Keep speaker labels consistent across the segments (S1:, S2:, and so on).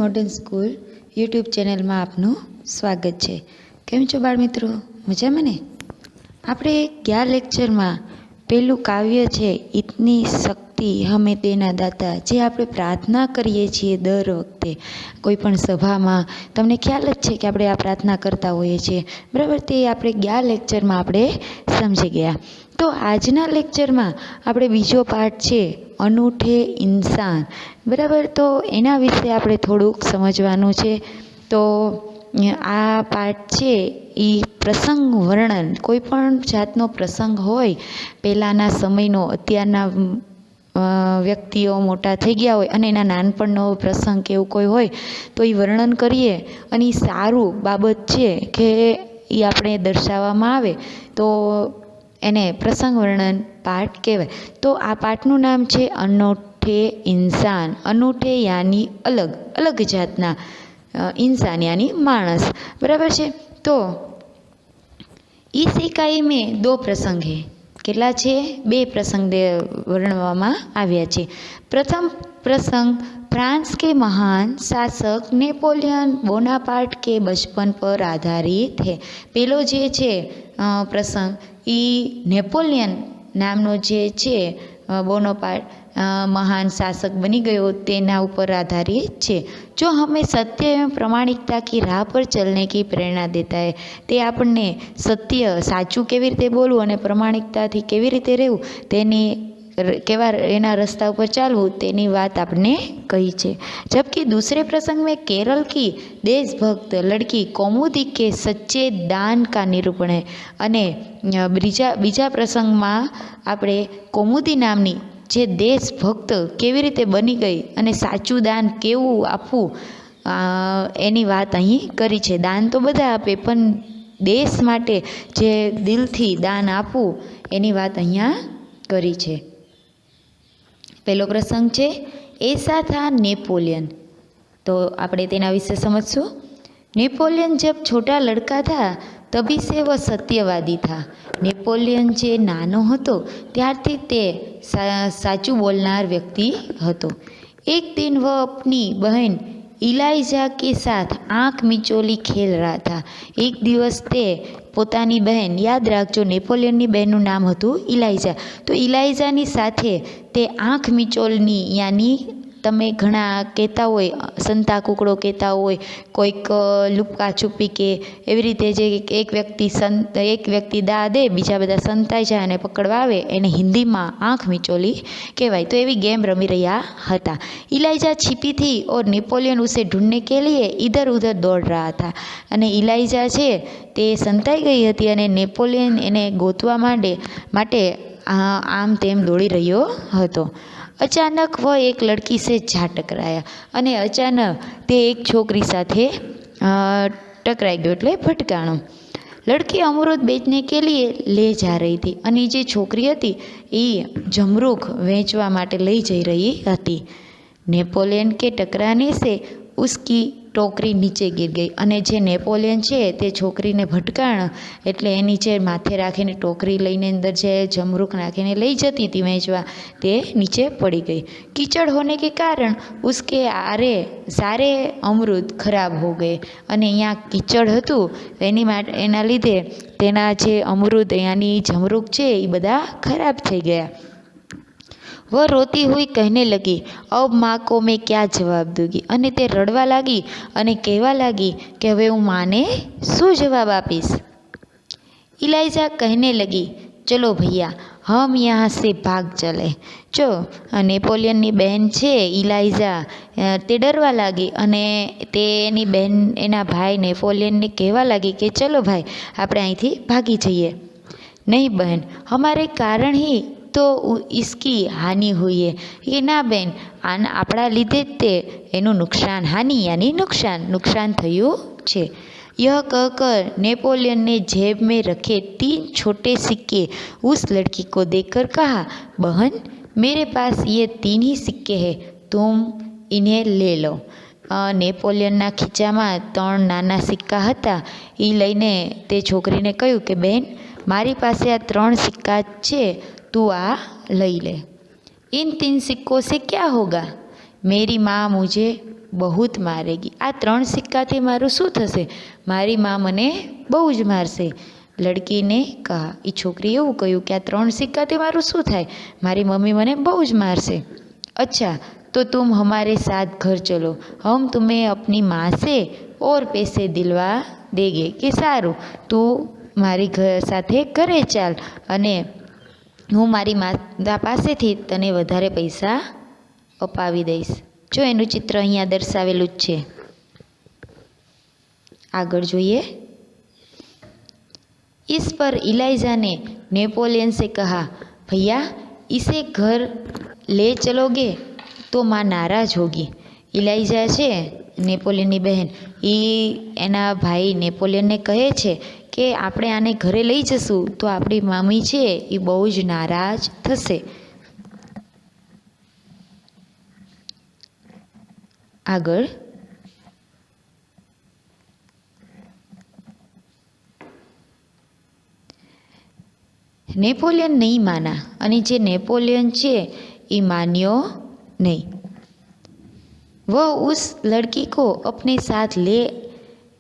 S1: Modern school YouTube ચેનલમાં આપનું સ્વાગત છે। કેમ છો બાળ મિત્રો, મજામાં ને? આપણે ગયા લેક્ચરમાં પેલું કાવ્ય છે ઇતની શક્તિ હમે દેના દાતા, જે આપણે પ્રાર્થના કરીએ છીએ દર વખતે કોઈ પણ સભામાં, તમને ખ્યાલ જ છે કે આપણે આ પ્રાર્થના કરતા હોઈએ છીએ, બરાબર? તે આપણે ગયા લેક્ચરમાં આપણે સમજી ગયા। તો આજના લેક્ચરમાં આપણે બીજો પાર્ટ છે અનૂઠે ઇન્સાન, બરાબર? તો એના વિશે આપણે થોડુંક સમજવાનું છે। તો આ પાઠ છે એ પ્રસંગ વર્ણન, કોઈ પણ જાતનો પ્રસંગ હોય પહેલાંના સમયનો, અત્યારના વ્યક્તિઓ મોટા થઈ ગયા હોય અને એના નાનપણનો પ્રસંગ કે એવું કોઈ હોય તો એ વર્ણન કરીએ અને એ સારું બાબત છે કે એ આપણે દર્શાવવામાં આવે તો એને પ્રસંગ વર્ણન પાઠ કહેવાય। તો આ પાઠનું નામ છે અનૂઠે ઇન્સાન। અનૂઠે યાની અલગ, અલગ જાતના, ઇન્સાન યાની માણસ, બરાબર છે? તો इस इकाई में दो प्रसंग है। કેટલા છે? બે પ્રસંગ વર્ણવવામાં આવ્યા છે। પ્રથમ પ્રસંગ फ्रांस के महान शासक नेपोलियन बोनापार्ट के बचपन पर आधारित है। પેલો જે છે પ્રસંગ એ નેપોલિયન નામનો જે છે બોનાપાર્ટ महान शासक बनी गयो तेना ऊपर आधारित है। जो हमें सत्य एवं प्रामाणिकता की राह पर चलने की प्रेरणा देता है। ते आपने सत्य साचू केवी रीते बोलवुं अने प्रामाणिकताथी केवी रीते रहेवुं तेनी केवा एना रस्ता पर चालवुं तेनी बात आपने कही है। जबकि दूसरे प्रसंग में केरल की देशभक्त लड़की कौमुदी के सच्चे दान का निरूपण है। अने बीजा प्रसंग में आपणे कौमुदी नामनी जे देशभक्त केवी रीते बनी गई अने साचुं दान केवुं आपवुं एनी वात अहीं करी छे। दान तो बधा आपे पण देश माटे जे दिलथी दान आपवुं एनी वात अहींया करी छे। पहलो प्रसंग छे ऐसा था नेपोलियन। तो आपणे तेना विषे समझशुं। नेपोलियन जब छोटा लड़का था तभी से वह सत्यवादी था। नेपोलियन जे नानो हतो त्यारथी ते साचुं बोलनार व्यक्ति हतो। एक दिन वह अपनी बहन इलाइजा के साथ आँख मिचोली खेल रहा था। एक दिवस ते पोतानी बहन, याद राखजो नेपोलियननी बहननुं नाम हतुं इलाइजा, तो इलाइजानी साथे ते आँख मिचोलनी यानी तमे घणा कहेता होय संता कूकड़ो कहेता होय, कोईक लुका छुपी के एवी रीते जे एक व्यक्ति दा दे बीजा बधा संताई जाय अने पकड़वा आवे एने हिंदी में आँख मिचोली कहेवाय। तो एवी गेम रमी रह्या हता। इलाइजा छिपी थी और नेपोलियन उसे ढूंढने के लिए इधर उधर दौड़ रहा था। अने इलाइजा छे ते संताई गई हती अने नेपोलियन एने गोतवा माटे आम तेम दौड़ी रह्यो हतो। अचानक वह एक लड़की से जा टकराया अने अचानक ते एक छोकरी साथे टकराई गयो एटले भटकाणो। लड़की अमरूद बेचने के लिए ले जा रही थी अने जे छोकरी हती ए जमरूख वेचवा माटे लई जई रही हती। नेपोलियन के टकराने से उसकी टोकरी नीचे गिर गई अने जे नेपोलियन छे ते छोकरीने भटकाण एटले एनी जे माथे राखीने टोकरी लईने अंदर जे जमरूख नाखीने लई जती थी वेचवा ते नीचे पड़ी गई। कीचड़ होने के कारण उसके सारे अमरूद खराब हो गए अने अहींया कीचड़ हतुं एना लीधे तेना जे अमरूद यानी जमरूख छे ए बधा खराब थई गया। वह रोती हुई कहने लगी, अब माँ को मैं क्या जवाब दूंगी? अने ते रड़वा लागी अने कहवा लागी कि हवे हूँ माँ ने शू जवाब आपीश? इलाइजा कहने लगी, चलो भैया हम यहाँ से भाग चले। जो नेपोलियन बहन छे इलाइजा ते डरवा लागी अने ते एनी बहन एना भाई नेपोलियन ने कहवा लागी कि चलो भाई आपणे अहींथी भागी जईए। नहीं बहन, हमारे कारण ही तो इसकी हानि हुई है। ये ना बहन, आपड़ा लीधे ते एनु नुकसान, हानि यानी नुकसान थयुं छे। यह कहकर नेपोलियन ने जेब में रखे 3 छोटे सिक्के उस लड़की को देकर कहा, बहन मेरे पास ये 3 ही सिक्के हैं, तुम इन्हें ले लो। नेपोलियनना खीचामां 3 नाना सिक्का हता। ए लईने ते छोकरीने कह्युं कि बहन मारी पासे आ 3 सिक्का छे, तू आ लई ले। इन 3 सिक्कों से क्या होगा? मेरी माँ मुझे बहुत मारेगी। आ 3 सिक्काથી મારું શું થશે? મારી માં મને બહુ જ મારશે। लड़की ने कहा। એ છોકરી એવું કહ્યું કે આ 3 સિક્કાથી મારું શું થાય? મારી મમ્મી મને બહુ જ મારશે। अच्छा तो तुम हमारे साथ घर चलो, हम तुम्हें अपनी माँ से और पैसे दिलवा देंगे। કે સારું, તું મારી સાથે ઘરે ચાલ અને હું મારી માતા પાસેથી તને વધારે પૈસા અપાવી દઈશ। જો એનું ચિત્ર અહીંયા દર્શાવેલું જ છે। આગળ જોઈએ। इस पर इलाइजा ने नेपोलियन से कहा, भैया इसे घर ले चलोगे तो माँ नाराज होगी। इलाइजा છે નેપોલિયનની બહેન, એ એના ભાઈ નેપોલિયનને કહે છે કે આપણે આને ઘરે લઈ જશું તો આપણી મમ્મી છે એ બહુ જ નારાજ થશે। આગળ नेपोलियन नहीं माना અને જે નેપોલિયન છે એ માન્યો नहीं। वह उस लड़की को अपने साथ ले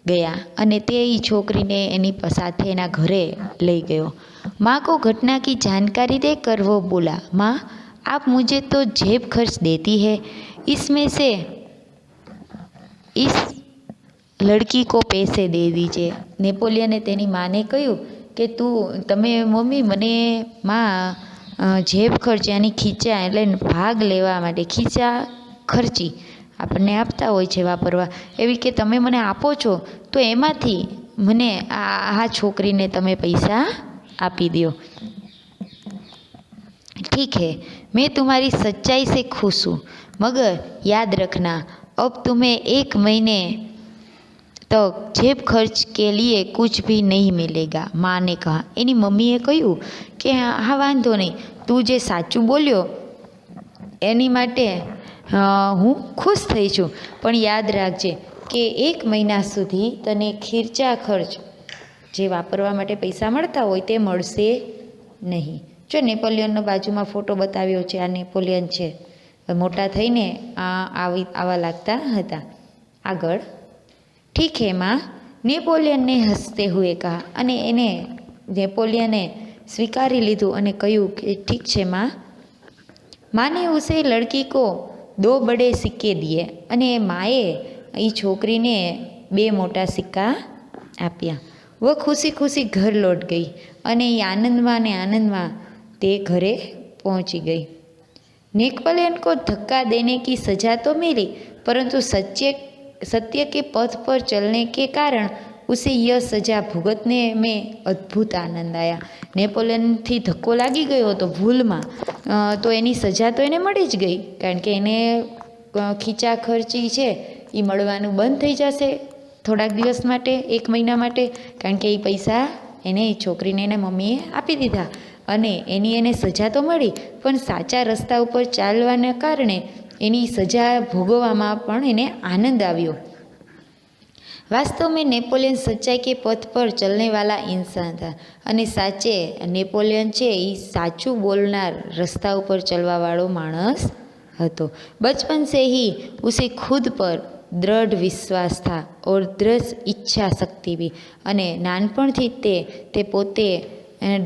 S1: गया અને તે એ છોકરીને એની સાથે એના ઘરે લઈ ગયો। माँ को घटना की जानकारी देकर वो बोला, माँ आप मुझे तो जेब खर्च देती है, इसमें से इस लड़की को पैसे दे दीजिए। નેપોલિયને તેની માને કહ્યું કે તમે મમ્મી મને માં જેબ ખર્ચ યાની ખીચા એટલે ભાગ લેવા માટે ખીચા ખર્ચી આપણને આપતા હોય છે વાપરવા, એવી કે તમે મને આપો છો તો એમાંથી મને આ છોકરીને તમે પૈસા આપી દો। ठीक है, मैं तुम्हारी सच्चाई से खुश हूँ, मगर याद रखना अब तुम्हें 1 महीने तक जेब खर्च के लिए कुछ भी नहीं मिलेगा। माँ ने कहा। એની મમ્મીએ કહ્યું કે હા વાંધો નહીં, તું જે સાચું બોલ્યો એની માટે હું ખુશ થઈ છું, પણ યાદ રાખજે કે 1 મહિના સુધી તને ખીરચા ખર્ચ જે વાપરવા માટે પૈસા મળતા હોય તે મળશે નહીં। જો નેપોલિયનનો બાજુમાં ફોટો બતાવ્યો છે, આ નેપોલિયન છે, મોટા થઈને આવા લાગતા હતા। આગળ ठीक है माँ, नेपोलियन ने हंसते हुए कहा। અને એને નેપોલિયને સ્વીકારી લીધું અને કહ્યું કે ઠીક છે माँ। माँ ने उसे लड़की को 2 बड़े सिक्के दिए અને માએ એ છોકરીને 2 મોટા સિક્કા આપ્યા। वो खुशी खुशी घर लौट गई અને એ આનંદમાં ને આનંદમાં તે ઘરે પહોંચી ગઈ। नेपोलियन को धक्का देने की सज़ा तो मिली, परंतु सत्य के पथ पर चलने के कारण उसे यह सज़ा भुगतने में अद्भुत आनंद आया। નેપોલિયન થી ધક્કો લાગી ગયો હતો ભૂલમાં, તો એની સજા તો એને મળી જ ગઈ, કારણ કે એને ખીચા ખર્ચી છે એ મળવાનું બંધ થઈ જશે થોડાક દિવસ માટે, 1 મહિના માટે, કારણ કે એ પૈસા એને એ છોકરીને એના મમ્મીએ આપી દીધા અને એની એને સજા તો મળી, પણ સાચા રસ્તા ઉપર ચાલવાના કારણે એની સજા ભોગવવામાં પણ એને આનંદ આવ્યો। वास्तव में नेपोलियन सच्चाई के पथ पर चलने वाला इंसान था અને સાચે નેપોલિયન છે એ સાચું બોલનાર રસ્તા ઉપર ચલવાવાળો માણસ હતો। बचपन से ही उसे खुद पर दृढ़ विश्वास था और दृढ़ इच्छा शक्ति भी। અને નાનપણથી તે પોતે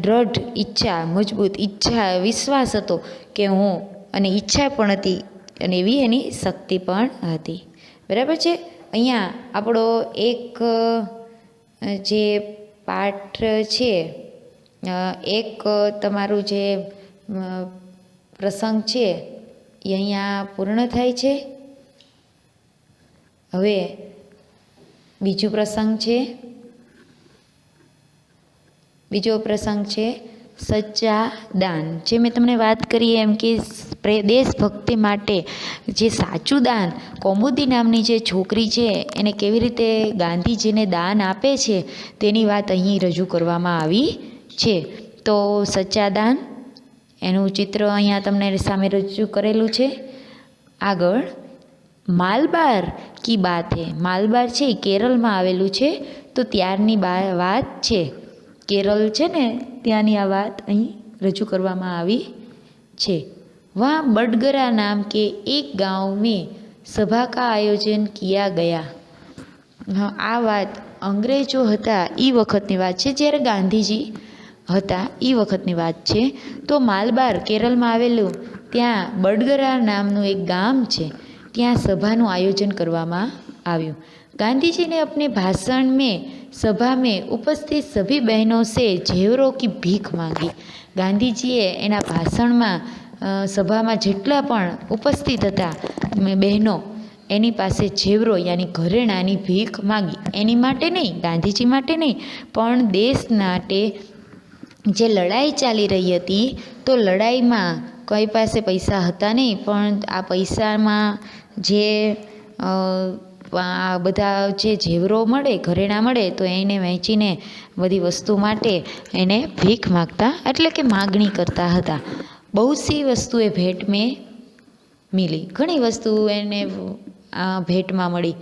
S1: દૃઢ ઈચ્છા, મજબૂત ઈચ્છા, વિશ્વાસ હતો કે હું, અને ઈચ્છા પણ હતી અને એવી એની શક્તિ પણ હતી। બરાબર છે। અહીંયા આપણો એક જે પાઠ છે, એક તમારું જે પ્રસંગ છે એ અહીંયા પૂર્ણ થાય છે। હવે બીજો પ્રસંગ છે સચ્ચા દાન। જે મેં તમને વાત કરી એમ કે દેશભક્તિ માટે જે સાચું દાન, કૌમુદી નામની જે છોકરી છે એને કેવી રીતે ગાંધીજીને દાન આપે છે તેની વાત અહીં રજૂ કરવામાં આવી છે। તો સચ્ચા દાન એનું ચિત્ર અહીંયા તમને સામે રજૂ કરેલું છે। આગળ માલબાર કી બાત હે। માલબાર છે એ કેરળમાં આવેલું છે, તો ત્યારની વાત છે, केरल છે ને ત્યાંની આ વાત અહીં રજૂ કરવામાં આવી છે। वहाँ बडगरा नाम के एक गांव में सभा का आयोजन किया गया। हाँ, આ વાત અંગ્રેજો હતા એ વખતની વાત છે, જ્યારે ગાંધીજી હતા એ વખતની વાત છે. તો માલબાર કેરળમાં આવેલું ત્યાં બડગરા નામનું એક ગામ છે, ત્યાં સભાનું આયોજન કરવામાં આવ્યું. गांधी ने अपने भाषण में सभा में उपस्थित सभी बहनों से जेवरों की भीख मांगी. गांधीजीए एना भाषण में सभा में जेटला पण उपस्थित था बहनों एनी पासे जेवरो यानी घरेणानी भीख मांगी. एनी माटे नहीं, गांधीजी माटे नहीं, पण देश माटे जे लड़ाई चाली रही थी तो लड़ाई में कोई पासे पैसा हता नहीं, पण आ पैसा में जे आ बधा जे जेवरो मळे घरेणा मळे तो एने वेचीने बधी वस्तु माटे एने भीख मागता एटले के मागणी करता हता. बहुत सी वस्तुएं भेट में मिली, घणी वस्तु एने भेट में मળી.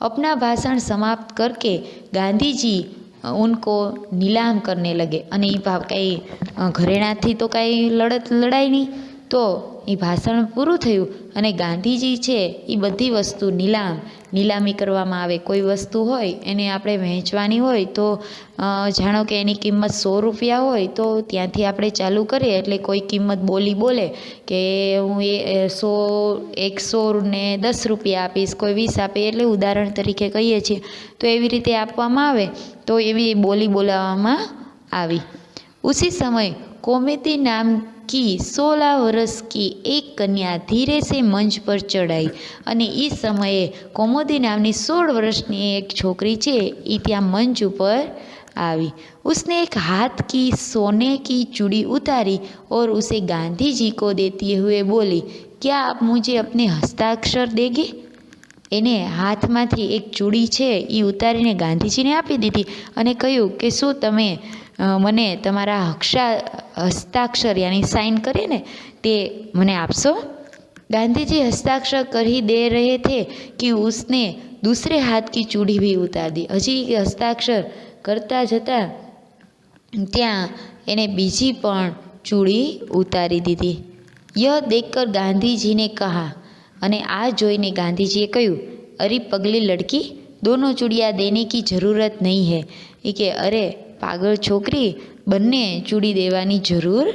S1: अपना भाषण समाप्त करके गांधी जी उनको नीलाम करने लगे. अने ई कई घरेणाथी तो कई लड़ाई नहीं, तो એ ભાષણ પૂરું થયું અને ગાંધીજી છે એ બધી વસ્તુ નીલામી કરવામાં આવે. કોઈ વસ્તુ હોય એને આપણે વહેંચવાની હોય તો જાણો કે એની કિંમત 100 રૂપિયા હોય તો ત્યાંથી આપણે ચાલુ કરીએ, એટલે કોઈ કિંમત બોલે કે હું એ 100 ને 10 રૂપિયા આપીશ, કોઈ 20 આપે, એટલે ઉદાહરણ તરીકે કહીએ છીએ. તો એવી રીતે આપવામાં આવે તો એવી બોલી બોલાવવામાં આવી. उसी समय कोमती नाम की 16 वर्ष की एक कन्या धीरे से मंच पर चढ़ाई. અને એ સમયે કોમોદી નામની 16 વર્ષની એક છોકરી છે એ ત્યાં મંચ ઉપર આવી. उसने एक हाथ की सोने की चूड़ी उतारी और उसे गांधी जी को देते हुए बोली, क्या आप मुझे अपने हस्ताक्षर देंगे? એને હાથમાંથી એક ચૂડી છે એ ઉતારીને ગાંધીજીને આપી દીધી અને કહ્યું કે શું તમે મને તમારા हस्ताक्षर यानी साइन करे ने ते मने आपसो? गांधीजी हस्ताक्षर कर ही दे रहे थे कि उसने दूसरे हाथ की चूड़ी भी उतार दी. हजी हस्ताक्षर करता जता त्या एने बीजी पण चूड़ी उतारी दीधी. यह देखकर गांधीजी ने कहा, अने आ जोईने गांधीजीए कह्युं, अरे पगली लड़की, दोनों चूड़ियाँ देने की ज़रूरत नहीं है. ए के अरे पागल छोकरी, बन्ने चूड़ी देवानी जरूर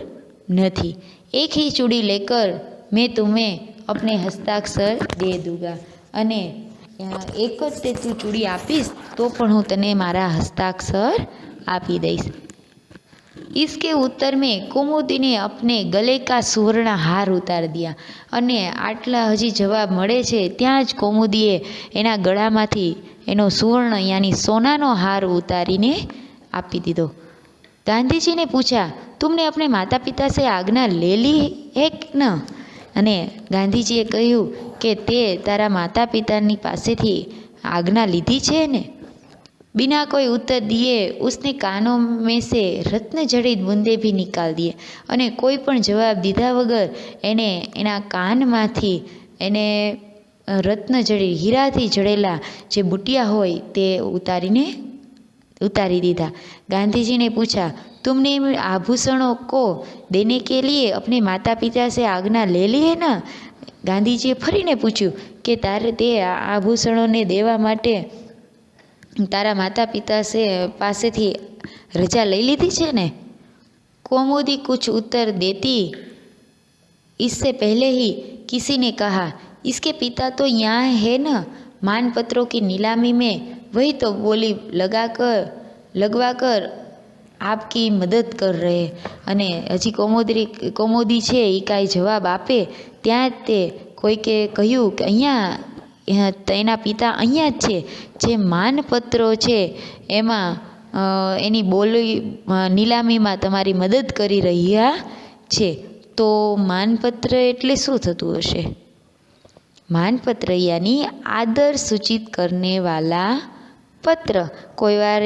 S1: नहीं, एक ही चूड़ी लेकर मैं तुम्हें अपने हस्ताक्षर दे दूँगा. अने एक ज तू चूड़ी आपीश तो पण हूँ तने मारा हस्ताक्षर आपी दईश. इसके उत्तर में कुमुदी ने अपने गले का सुवर्ण हार उतार दिया. अने आटला हजी जवाब मळे छे त्यां ज कुमुदीए एना गळामांथी एनो सुवर्ण यानी सोनानो हार उतारीने आपी दीधो. गांधीजी ने पूछा, तुमने अपने माता पिता से आज्ञा ले ली है कि न? अने गांधीजीए कह्युं के ते तारा माता पितानी पासेथी आज्ञा लीधी छे ने? बिना कोई उत्तर दिए उसने कानों में से रत्न जड़ित बूंदे भी निकाल दिए. अने कोई पण जवाब दीधा वगर एने एना कानमांथी एने रत्न जड़ी हीराथी जड़ेला जे बूटिया होय ते उतारी दीधा. गांधीजी ने पूछा, तुमने इन आभूषणों को देने के लिए अपने माता पिता से आज्ञा ले ली है ना? गांधीजीए फरीने पूछ्યું કે તારે તે આભૂષણોને દેવા માટે તારા માતા પિता से पासेथी रजा लई लीधी छे ने? कौमुदी कुछ उत्तर देती इससे पहले ही किसी ने कहा, इसके पिता तो यहाँ है न, मानपत्रों की नीलामी में वही तो बोली लगवाकर आपकी मदद कर रहे. अने हजी कोमोदी छे ए कांई जवाब आपे त्यां ते कोईके कह्युं के अहींया तेना पिता अहींया ज छे, जे मानपत्रो छे एमां एनी बोली नीलामीमां तमारी मदद करी रह्या छे. तो मानपत्र एटले शुं थतुं हशे? मानपत्र यानी आदर सूचित करने वाला पत्र. कोई वार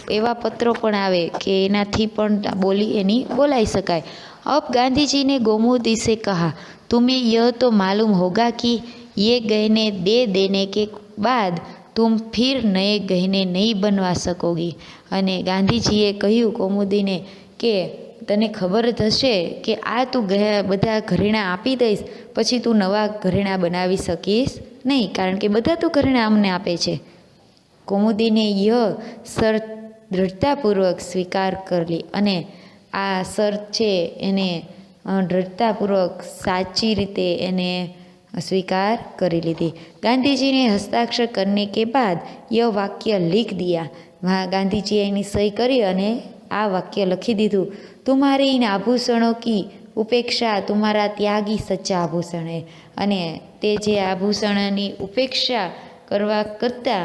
S1: एवा पत्रों पण आवे के एनाथी पण बोली एनी बोलाई शकाय. अब गांधीजी ने गोमुदी से कहा, तुम्हें यह तो मालूम होगा कि ये गहने दे देने के बाद तुम फिर नए गहने नहीं बनवा सकोगी. अने गांधीजीए कह्युं कोमुदीने के तने खबर ज हशे के आ तू बधा घरेणा आपी दईश पछी तू नवा घरेणा बनावी सकीश નહીં, કારણ કે બધા તો કરીને અમને આપે છે. કૌમુદીને શરત દૃઢતાપૂર્વક સ્વીકાર કરી અને આ શરત છે એને દૃઢતાપૂર્વક સાચી રીતે એને स्वीकार कर ली। गांधी जी ने हस्ताक्षर करने के बाद यह वाक्य लिख दिया। वहाँ गांधी जी एनी सही करी अने आ वाक्य लखी दीधु, तुम्हारे इन आभूषणों की उपेक्षा तुम्हारा त्यागी सच्चा आभूषण है। अने ते जे आभूषणनी उपेक्षा करवा करता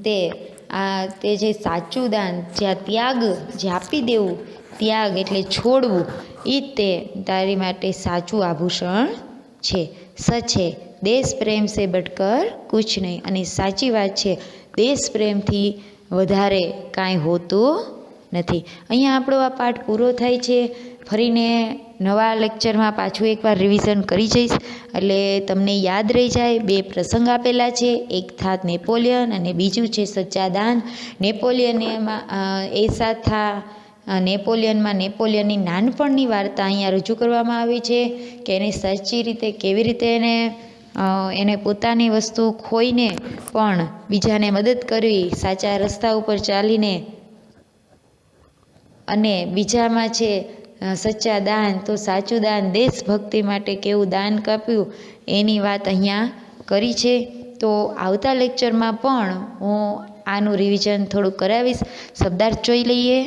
S1: ते जे साचू दान, जे त्याग जे आपी देवुं, त्याग एटले छोड़वुं, ई ते तारी माटे साचुं आभूषण छे। सच है, देश प्रेम से बढ़कर कुछ नहीं। अने साची बात छे, देश प्रेम थी वधारे कांई होतुं नथी। अहींया आपणो आ पाठ पूरो थाय छे। फरीने नवा लेक्चरमां पाछुं एकवार रिविजन करी जईश એટલે તમને યાદ રહી જાય। બે પ્રસંગ આપેલા છે, એક થાત નેપોલિયન અને બીજું છે સચ્ચા દાન। નેપોલિયનમાં એસા થા નેપોલિયનમાં નેપોલિયનની નાનપણની વાર્તા અહીંયા રજૂ કરવામાં આવી છે કે એને સાચી રીતે કેવી રીતે એને પોતાની વસ્તુ ખોઈને પણ બીજાને મદદ કરવી, સાચા રસ્તા ઉપર ચાલીને, અને બીજામાં છે સચ્ચા દાન, તો સાચું દાન દેશભક્તિ માટે કેવું દાન કાપ્યું એની વાત અહીંયા કરી છે। તો આવતા લેક્ચરમાં પણ હું આનું રિવિઝન થોડું કરાવીશ। શબ્દાર્થ જોઈ લઈએ।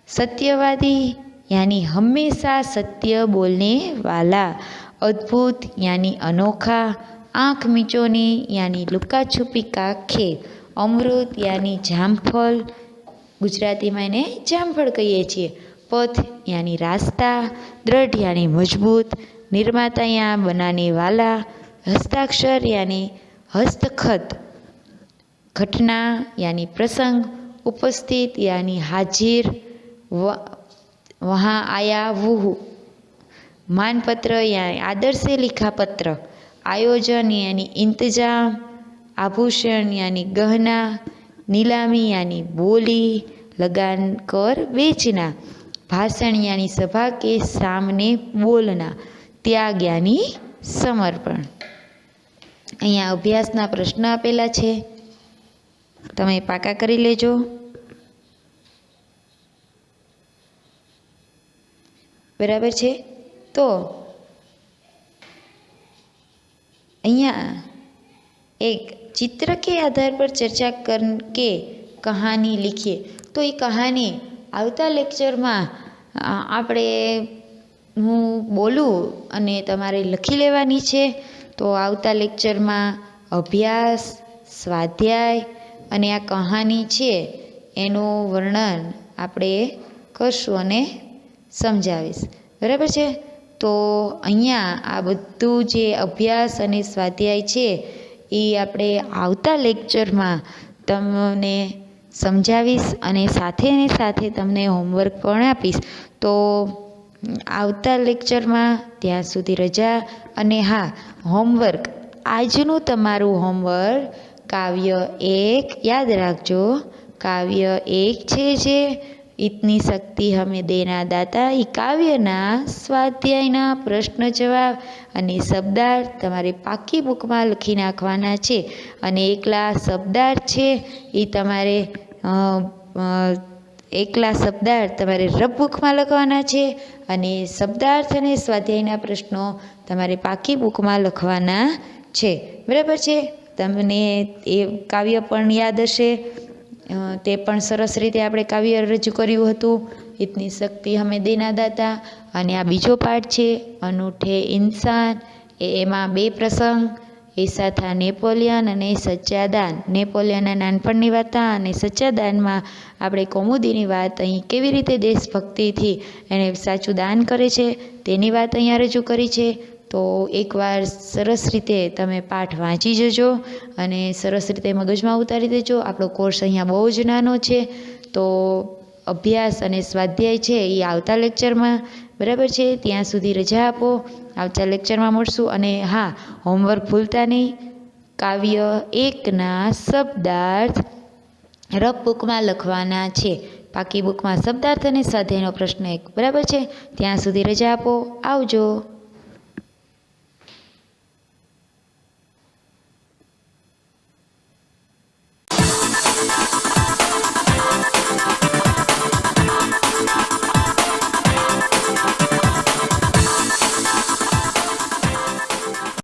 S1: सत्यवादी यानी हमेशा सत्य बोलने वाला, अद्भुत यानी अनोखा, आँख मीचोनी यानी लुका छुपी का खेल, अमृत यानी जामफल, गुजराती में ने जामफल कहीए छीए, पथ यानी रास्ता, दृढ़ यानी मजबूत, निर्माता या बनाने वाला, हस्ताक्षर यानी हस्तखत, घटना यानी प्रसंग, उपस्थित यानी हाजिर, वहाँ आया वो, मानपत्र यानी आदर से लिखा पत्र, आयोजन यानी इंतजाम, आभूषण यानी गहना, नीलामी यानी बोली लगान कर बेचना, भाषण यानी सभा के सामने बोलना, त्याग यानी समर्पण। अहींया अभ्यासना प्रश्न आपेला छे, तमे पाका करी लेजो। बराबर है। तो अहींया एक चित्र के आधार पर चर्चा करके कहानी लिखिए। तो ये कहानी आवता लेक्चर में आपणे हूँ बोलूँ अने तमारे लखी लेवानी छे। तो आवता लेक्चर में अभ्यास, स्वाध्याय अने आ कहानी छे एनुं वर्णन आपणे करशुं अने समझावीश। बराबर है। तो अहींया आ बधुं जे अभ्यास अने स्वाध्याय छे ए आपणे आवता लेक्चर में तमने समझावीश अने साथे ने साथे तमने होमवर्क पण आपीश। तो आवता लेक्चर में त्यां सुधी रजा। अने हाँ, होमवर्क आजनुं तमारुं होमवर्क काव्य 1 याद राखजो। काव्य 1 छे जे इतनी शक्ति हमें देना दाता, ई काव्यना स्वाध्यायना प्रश्न जवाब अने शब्दार्थ तमारे पाकी बुक में लखी नाखवाना छे। अने एकला शब्दार्थ छे ई तमारे एकला शब्दार्थ तमारे रफ बुक में लखवाना छे अने शब्दार्थ अने स्वाध्यायना प्रश्नों तमारे पाकी बुक में लखवाना छे। बराबर छे। तमने ए काव्य पण याद हशे, ते पण सरस रीते आपणे काव्य रजू कर्युं हतुं, इतनी शक्ति हमें देना दाता। अने आ बीजो पाठ छे अनूठे इंसान। एमां 2 प्रसंग, ऐसा था नेपोलियन अने सच्चा दान। नेपोलियनना नानपणनी वार्ता अने सच्चा दानमां आपणे कौमुदीनी वात अहीं केवी रीते देशभक्तिथी एने साचुं दान करे छे तेनी वात अहींया रजू करी छे। तो एकवार सरस रीते तमे पाठ वाँची जजो अने सरस रीते मगजमां उतारी देजो। आपणो कोर्स अहींया बहु ज नानो छे। तो अभ्यास अने स्वाध्याय छे ए आवता लेक्चरमां। बराबर छे। त्यां सुधी रजा आपो। आवता लेक्चरमां मळशुं। अने हाँ, होमवर्क भूलता नहीं। काव्य 1 ना शब्दार्थ रफ बुक में लखवाना छे। पाकी बुक में शब्दार्थ अने स्वाध्यायनो प्रश्न 1। बराबर छे। त्यां सुधी रजा आपो। आवजो।